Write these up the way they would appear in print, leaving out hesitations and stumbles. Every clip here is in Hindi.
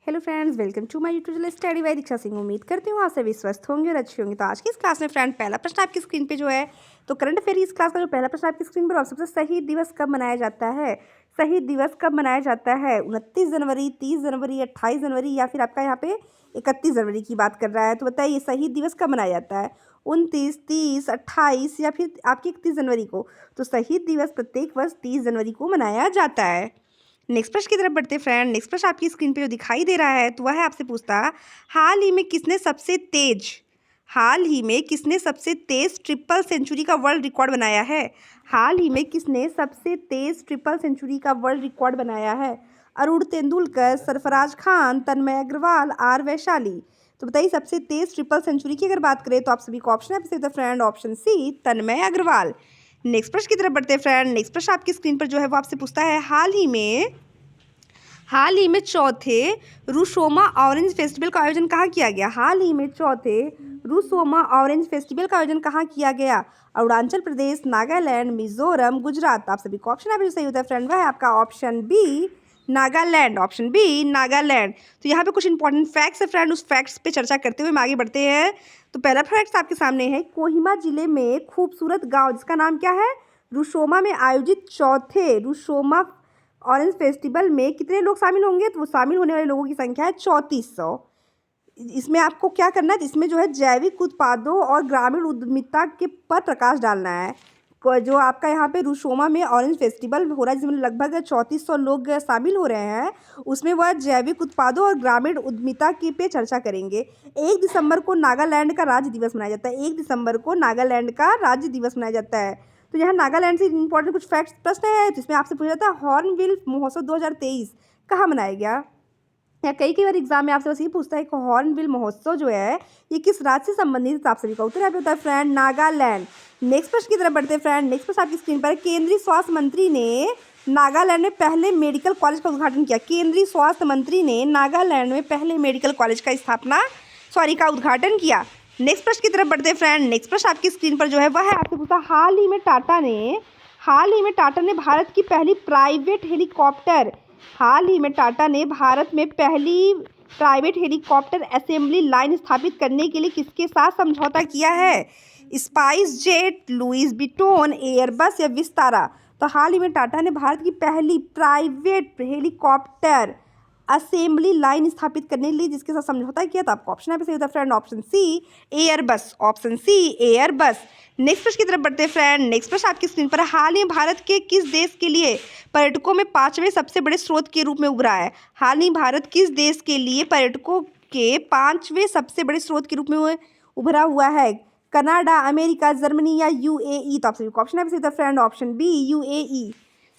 Hello friends, welcome to my YouTube channel study by Diksha Singh. उम्मीद करती हूँ आप सभी स्वस्थ होंगे और अच्छे होंगे। तो आज की इस क्लास में फ्रेंड पहला प्रश्न आपकी स्क्रीन पे जो है तो करंट अफेयर इस क्लास का जो पहला प्रश्न आपकी स्क्रीन पर और सबसे शहीद दिवस कब मनाया जाता है। शहीद दिवस कब मनाया जाता है? 29 जनवरी, 30 जनवरी, 28 जनवरी या फिर आपका यहाँ पे 31 जनवरी की बात कर रहा है। तो बताइए शहीद दिवस कब मनाया जाता है? 29, 30, 28 या फिर आपकी 31 जनवरी को। तो शहीद दिवस प्रत्येक वर्ष 30 जनवरी को मनाया जाता है। नेक्स्ट प्रश्न की तरफ बढ़ते फ्रेंड। नेक्स्ट प्रश्न आपकी स्क्रीन पे जो दिखाई दे रहा है तो वह है आपसे पूछता हाल ही में किसने सबसे तेज ट्रिपल सेंचुरी का वर्ल्ड रिकॉर्ड बनाया है। हाल ही में किसने सबसे तेज ट्रिपल सेंचुरी का वर्ल्ड रिकॉर्ड बनाया है? अरुण तेंदुलकर, सरफराज खान, तन्मय अग्रवाल, आर वैशाली। तो बताइए सबसे तेज ट्रिपल सेंचुरी की अगर बात करें तो आप सभी को ऑप्शन है फ्रेंड ऑप्शन सी तन्मय अग्रवाल। नेक्स्ट प्रश्न की तरफ बढ़ते हैं फ्रेंड। नेक्स्ट प्रश्न आपकी स्क्रीन पर जो है वो आपसे पूछता है हाल ही में चौथे रुसोमा ऑरेंज फेस्टिवल का आयोजन कहाँ किया गया। हाल ही में चौथे रुसोमा ऑरेंज फेस्टिवल का आयोजन कहाँ किया गया? अरुणाचल प्रदेश, नागालैंड, मिजोरम, गुजरात। आप सभी को ऑप्शन है जो सही होता है फ्रेंड वह है आपका option B Nagaland. Option B Nagaland. तो यहाँ पे कुछ इंपॉर्टेंट फैक्ट्स है फ्रेंड, उस फैक्ट्स पे चर्चा करते हुए हम आगे बढ़ते हैं। तो पहला फैक्ट्स आपके सामने है, कोहिमा जिले में खूबसूरत गांव जिसका नाम क्या है? रुसोमा में आयोजित चौथे रुसोमा ऑरेंज फेस्टिवल में कितने लोग शामिल होंगे? तो वो शामिल होने वाले लोगों की संख्या है 3400। इसमें आपको क्या करना है, इसमें जो है जैविक उत्पादों और ग्रामीण उद्यमिता के पर प्रकाश डालना है। जो आपका यहाँ पे रुसोमा में ऑरेंज फेस्टिवल हो रहा है जिसमें लगभग 3400 लोग शामिल हो रहे हैं, उसमें वह जैविक उत्पादों और ग्रामीण उद्यमिता की पे चर्चा करेंगे। 1 दिसंबर को नागालैंड का राज्य दिवस मनाया जाता है। 1 दिसंबर को नागालैंड का राज्य दिवस मनाया जाता है। तो यहाँ नागालैंड से इंपॉर्टेंट कुछ फैक्ट्स प्रश्न है जिसमें आपसे पूछा जाता है हॉर्नबिल महोत्सव 2023 कहाँ मनाया गया। या कई बार एग्जाम में आपसे बस ये पूछता है कि हॉर्नबिल महोत्सव जो है ये किस राज्य से संबंधित है। आप सभी का उत्तर यहाँ पे होता है फ्रेंड नागालैंड। नेक्स्ट प्रश्न की तरफ बढ़ते हैं फ्रेंड। नेक्स्ट प्रश्न आपकी स्क्रीन पर केंद्रीय स्वास्थ्य मंत्री ने नागालैंड में पहले मेडिकल कॉलेज का उद्घाटन किया। केंद्रीय स्वास्थ्य मंत्री ने नागालैंड में पहले मेडिकल कॉलेज का उद्घाटन किया। नेक्स्ट प्रश्न की तरफ बढ़ते हैं फ्रेंड। नेक्स्ट प्रश्न आपकी स्क्रीन पर जो है वह है आपसे पूछता हाल ही में टाटा ने भारत की पहली प्राइवेट हेलीकॉप्टर असेंबली लाइन स्थापित करने के लिए किसके साथ समझौता किया है? SpiceJet, Louis Vuitton, Airbus या विस्तारा। तो हाल ही में टाटा ने भारत की पहली प्राइवेट हेलीकॉप्टर असेंबली लाइन स्थापित करने के लिए जिसके साथ समझौता किया। तो आपको ऑप्शन है friend option C Airbus. Option C Airbus. Next प्रश्न की तरफ बढ़ते हैं फ्रेंड। नेक्स्ट प्रश्न आपकी स्क्रीन पर हाल ही भारत के किस देश के लिए पर्यटकों में 5वें सबसे बड़े स्रोत के रूप में उभरा है? हाल ही भारत किस देश के लिए पर्यटकों के 5वें सबसे बड़े स्रोत के रूप में उभरा हुआ है? कनाडा, अमेरिका, जर्मनी या यूएई। तो आप सभी को ऑप्शन है friend option B UAE.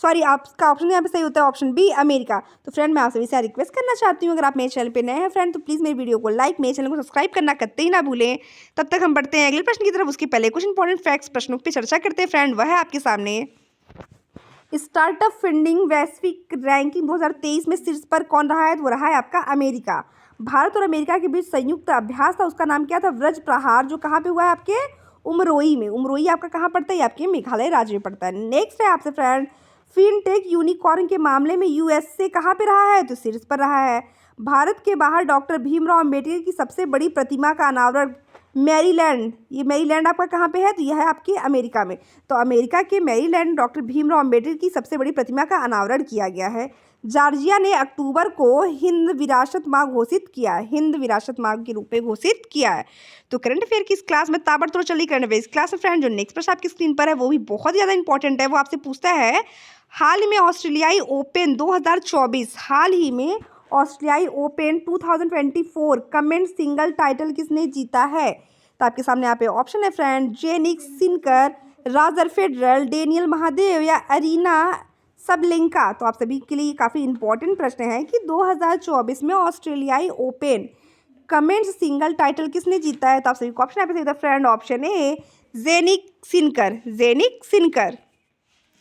Sorry, आपका ऑप्शन यहाँ पे सही होता है ऑप्शन बी अमेरिका। तो फ्रेंड मैं आप सभी से रिक्वेस्ट करना चाहती हूँ अगर आप मेरे चैनल पे नए हैं फ्रेंड तो प्लीज़ मेरी वीडियो को लाइक, मेरे चैनल को सब्सक्राइब करना कतई ही ना भूलें। तब तक हम बढ़ते हैं अगले प्रश्न की तरफ। उसके पहले कुछ इंपॉर्टेंट फैक्ट्स प्रश्नों पर चर्चा करते हैं फ्रेंड वह है आपके सामने। स्टार्टअप फंडिंग वैश्विक रैंकिंग 2023 में शीर्ष पर कौन रहा है? तो वो रहा है आपका अमेरिका। भारत और अमेरिका के बीच संयुक्त अभ्यास था, उसका नाम क्या था? व्रज प्रहार, जो कहाँ पे हुआ है? आपके उमरोई में। उमरोई आपका कहाँ पड़ता है? आपके मेघालय राज्य में पड़ता है। नेक्स्ट है आपसे फ्रेंड फिनटेक यूनिकॉर्न के मामले में यूएसए कहाँ पे रहा है? तो शीर्ष पर रहा है। भारत के बाहर डॉक्टर भीमराव अंबेडकर की सबसे बड़ी प्रतिमा का अनावरण मैरीलैंड, ये मैरीलैंड आपका कहाँ पे है? तो यह है आपके अमेरिका में। तो अमेरिका के मैरीलैंड डॉक्टर भीमराव अंबेडकर की सबसे बड़ी प्रतिमा का अनावरण किया गया है। जॉर्जिया ने अक्टूबर को हिंद विरासत माह के रूप में घोषित किया है। तो करंट अफेयर की इस क्लास में ताबड़तोड़ चली करंट अफेयर। इस क्लास में फ्रेंड जो नेक्स्ट प्रश्न आपकी स्क्रीन पर है वो भी बहुत ज़्यादा इंपॉर्टेंट है। वो आपसे पूछता है हाल ही में ऑस्ट्रेलियाई ओपन 2024 कमेंस सिंगल टाइटल किसने जीता है? तो आपके सामने यहाँ पे ऑप्शन है friend Jannik Sinner, Roger Federer, Daniil Medvedev या अरीना सबलेंका। तो आप सभी के लिए काफ़ी इंपॉर्टेंट प्रश्न है कि 2024 में ऑस्ट्रेलियाई ओपन कमेंस सिंगल टाइटल किसने जीता है? तो आप सभी को ऑप्शन है friend option A Jannik Sinner.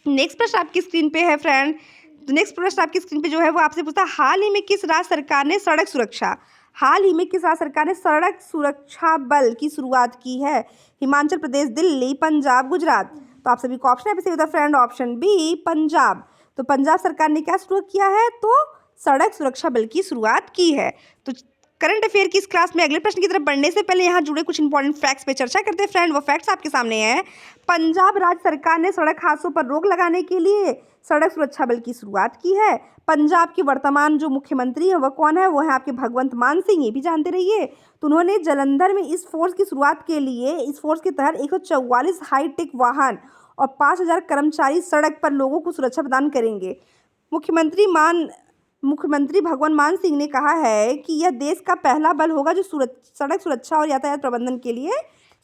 Next प्रश्न आपकी स्क्रीन पे है फ्रेंड। तो नेक्स्ट प्रश्न आपकी स्क्रीन पे जो है वो आपसे पूछता है हाल ही में किस राज्य सरकार ने सड़क सुरक्षा बल की शुरुआत की है? हिमाचल प्रदेश, दिल्ली, पंजाब, गुजरात। तो आप सभी को ऑप्शन है फ्रेंड ऑप्शन बी पंजाब। तो पंजाब सरकार ने क्या शुरू किया है? तो सड़क सुरक्षा बल की शुरुआत की है। तो करंट अफेयर की इस क्लास में अगले प्रश्न की तरफ बढ़ने से पहले यहाँ जुड़े कुछ इंपॉर्टेंट फैक्ट्स पे चर्चा करते हैं फ्रेंड। वो फैक्ट्स आपके सामने हैं। पंजाब राज्य सरकार ने सड़क हादसों पर रोक लगाने के लिए सड़क सुरक्षा बल की शुरुआत की है। पंजाब के वर्तमान जो मुख्यमंत्री हैं वह कौन है? वो है आपके भगवंत मान सिंह, ये भी जानते रहिए। तो उन्होंने जालंधर में इस फोर्स की शुरुआत के लिए इस फोर्स के तहत 144 हाईटेक वाहन और 5000 कर्मचारी सड़क पर लोगों को सुरक्षा प्रदान करेंगे। मुख्यमंत्री भगवंत मान सिंह ने कहा है कि यह देश का पहला बल होगा जो सड़क सुरक्षा और यातायात प्रबंधन के लिए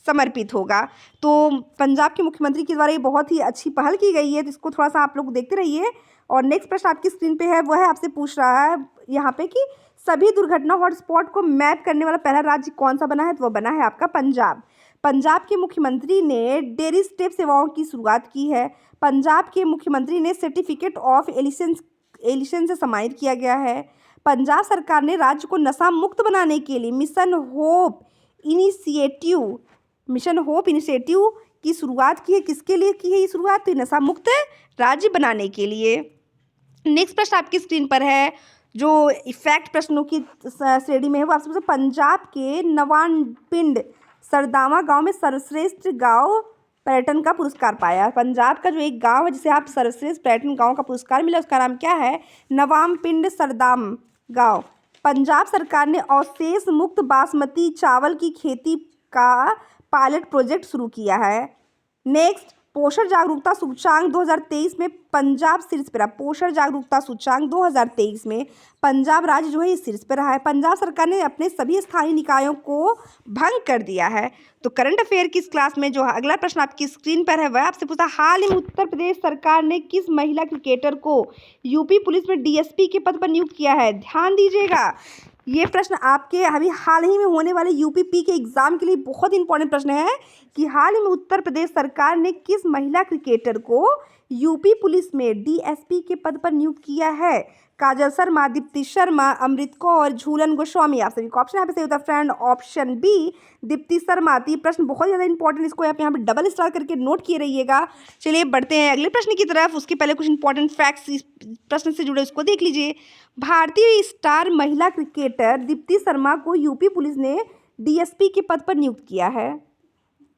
समर्पित होगा। तो पंजाब के मुख्यमंत्री के द्वारा ये बहुत ही अच्छी पहल की गई है, तो इसको थोड़ा सा आप लोग देखते रहिए। और नेक्स्ट प्रश्न आपकी स्क्रीन पे है, वो है आपसे पूछ रहा है यहाँ पे कि सभी दुर्घटना हॉटस्पॉट को मैप करने वाला पहला राज्य कौन सा बना है? तो वो बना है आपका पंजाब। पंजाब के मुख्यमंत्री ने डेयरी स्टेप सेवाओं की शुरुआत की है। पंजाब के मुख्यमंत्री ने सर्टिफिकेट ऑफ एलिशन से सम्मानित किया गया है। पंजाब सरकार ने राज्य को नशा मुक्त बनाने के लिए मिशन होप इनिशिएटिव की शुरुआत की है। किसके लिए की है ये शुरुआत? तो नशा मुक्त राज्य बनाने के लिए। नेक्स्ट प्रश्न आपकी स्क्रीन पर है, जो इफेक्ट प्रश्नों की श्रेणी में है, वो आपसे पूछा पंजाब के नवानपिंड सरदावा गांव में सर्वश्रेष्ठ गांव पर्यटन का पुरस्कार पाया। पंजाब का जो एक गांव है जिसे आप सर्वश्रेष्ठ पर्यटन गांव का पुरस्कार मिला, उसका नाम क्या है? नवामपिंड सरदाम गांव। पंजाब सरकार ने अवशेष मुक्त बासमती चावल की खेती का पायलट प्रोजेक्ट शुरू किया है। नेक्स्ट, पोषण जागरूकता सूचांक 2023 में पंजाब शीर्ष पर रहा। पोषण जागरूकता सूचांक 2023 में पंजाब राज्य जो है ये शीर्ष पर रहा है। पंजाब सरकार ने अपने सभी स्थानीय निकायों को भंग कर दिया है। तो करंट अफेयर की इस क्लास में जो अगला प्रश्न आपकी स्क्रीन पर है वह आपसे पूछा, हाल ही में उत्तर प्रदेश सरकार ने किस महिला क्रिकेटर को यूपी पुलिस में डीएसपी के पद पर नियुक्त किया है? ध्यान दीजिएगा, ये प्रश्न आपके अभी हाल ही में होने वाले यूपीपी के एग्जाम के लिए बहुत इंपॉर्टेंट प्रश्न है कि हाल ही में उत्तर प्रदेश सरकार ने किस महिला क्रिकेटर को यूपी पुलिस में डीएसपी के पद पर नियुक्त किया है? काजल शर्मा, दीप्ति शर्मा, अमृत कौर, झूलन गोस्वामी। आप सभी का ऑप्शन यहाँ पे सही होता है friend, option B Deepti Sharma. तो ये प्रश्न बहुत ज़्यादा इंपॉर्टेंट, इसको आप यहाँ पे डबल स्टार करके नोट किए रहिएगा। चलिए बढ़ते हैं अगले प्रश्न की तरफ। उसके पहले कुछ इंपॉर्टेंट फैक्ट्स इस प्रश्न से जुड़े उसको देख लीजिए। भारतीय स्टार महिला क्रिकेटर दीप्ति शर्मा को यूपी पुलिस ने डीएसपी के पद पर नियुक्त किया है।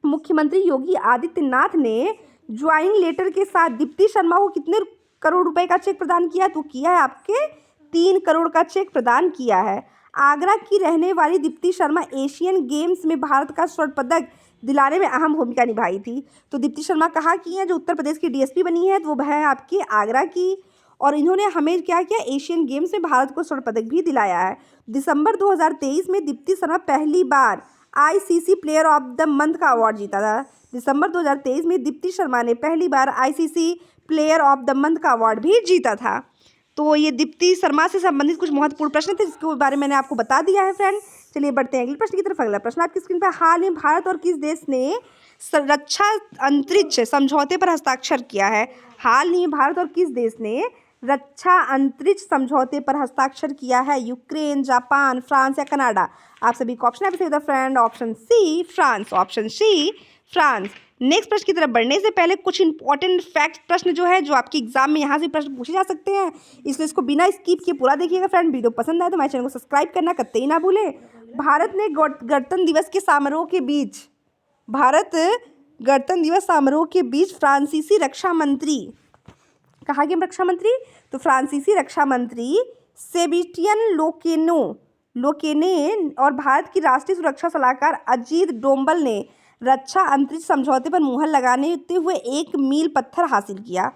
मुख्यमंत्री योगी आदित्यनाथ ने ज्वाइनिंग लेटर के साथ दीप्ति शर्मा को कितने करोड़ रुपए का चेक प्रदान किया? तो किया है आपके 3 करोड़ का चेक प्रदान किया है। आगरा की रहने वाली दीप्ति शर्मा एशियन गेम्स में भारत का स्वर्ण पदक दिलाने में अहम भूमिका निभाई थी। तो दीप्ति शर्मा कहाँ की हैं? जो उत्तर प्रदेश की डीएसपी बनी है तो वो है आपकी आगरा की। और इन्होंने हमें क्या किया? एशियन गेम्स में भारत को स्वर्ण पदक भी दिलाया है। दिसंबर 2023 में दीप्ति शर्मा पहली बार ICC player of the month का अवार्ड जीता था। दिसंबर 2023 में दीप्ति शर्मा ने पहली बार ICC player of the month का अवार्ड भी जीता था। तो ये दीप्ति शर्मा से संबंधित कुछ महत्वपूर्ण प्रश्न थे जिसके बारे में मैंने आपको बता दिया है फ्रेंड। चलिए बढ़ते हैं अगले प्रश्न की तरफ। अगला प्रश्न आपकी स्क्रीन पर, हाल में भारत और किस देश ने रक्षा अंतरिक्ष समझौते पर हस्ताक्षर किया है? हाल ही में भारत और किस देश ने रक्षा अंतरिक्ष समझौते पर हस्ताक्षर किया है? यूक्रेन, जापान, फ्रांस या कनाडा? आप सभी को ऑप्शन है सही friend, option C France, option C France. Next प्रश्न की तरफ बढ़ने से पहले कुछ इंपॉर्टेंट फैक्ट प्रश्न जो है जो आपके एग्जाम में यहाँ से प्रश्न पूछे जा सकते हैं, इसलिए इसको बिना स्किप किए पूरा देखिएगा फ्रेंड। वीडियो पसंद आए तो हमारे चैनल को सब्सक्राइब करना कतई ना भूलें। भारत गणतंत्र दिवस के समारोह के बीच फ्रांसीसी रक्षा मंत्री, कहा गया रक्षा मंत्री? तो फ्रांसीसी रक्षा मंत्री सेबेस्टियन लोकेने और भारत की राष्ट्रीय सुरक्षा सलाहकार अजीत डोभाल ने रक्षा अंतरिक्ष समझौते पर मुहर लगाने हुए एक मील पत्थर हासिल किया।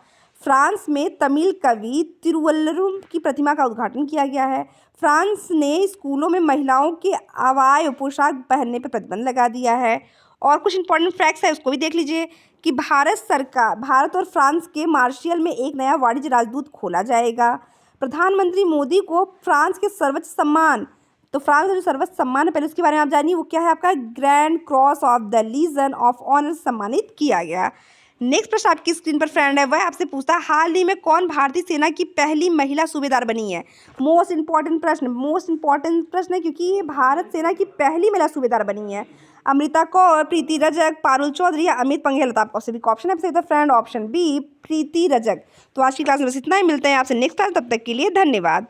फ्रांस में तमिल कवि तिरुवल्लुवर की प्रतिमा का उद्घाटन किया गया है। फ्रांस ने स्कूलों में महिलाओं के अवाय पोशाक पहनने पर प्रतिबंध लगा दिया है। और कुछ इंपॉर्टेंट फैक्ट्स है उसको भी देख लीजिए कि भारत और फ्रांस के मार्शियल में एक नया वाणिज्य राजदूत खोला जाएगा। प्रधानमंत्री मोदी को फ्रांस के सर्वोच्च सम्मान, तो फ्रांस का जो सर्वोच्च सम्मान है पहले उसके बारे में आप जानिए, वो क्या है आपका? Grand Cross of the Legion of Honour सम्मानित किया गया। नेक्स्ट प्रश्न आपकी स्क्रीन पर फ्रेंड है वह आपसे पूछता है, हाल ही में कौन भारतीय सेना की पहली महिला सूबेदार बनी है? मोस्ट इंपॉर्टेंट प्रश्न है क्योंकि ये भारत सेना की पहली महिला सूबेदार बनी है। अमृता कौर, प्रीति रजक, पारुल चौधरी या अमित पंघेल? तो आपको सभी का ऑप्शन है फ्रेंड, ऑप्शन बी प्रीति रजक। तो आज की क्लास में बस इतना ही, मिलते हैं आपसे नेक्स्ट क्लास, तब तक के लिए धन्यवाद।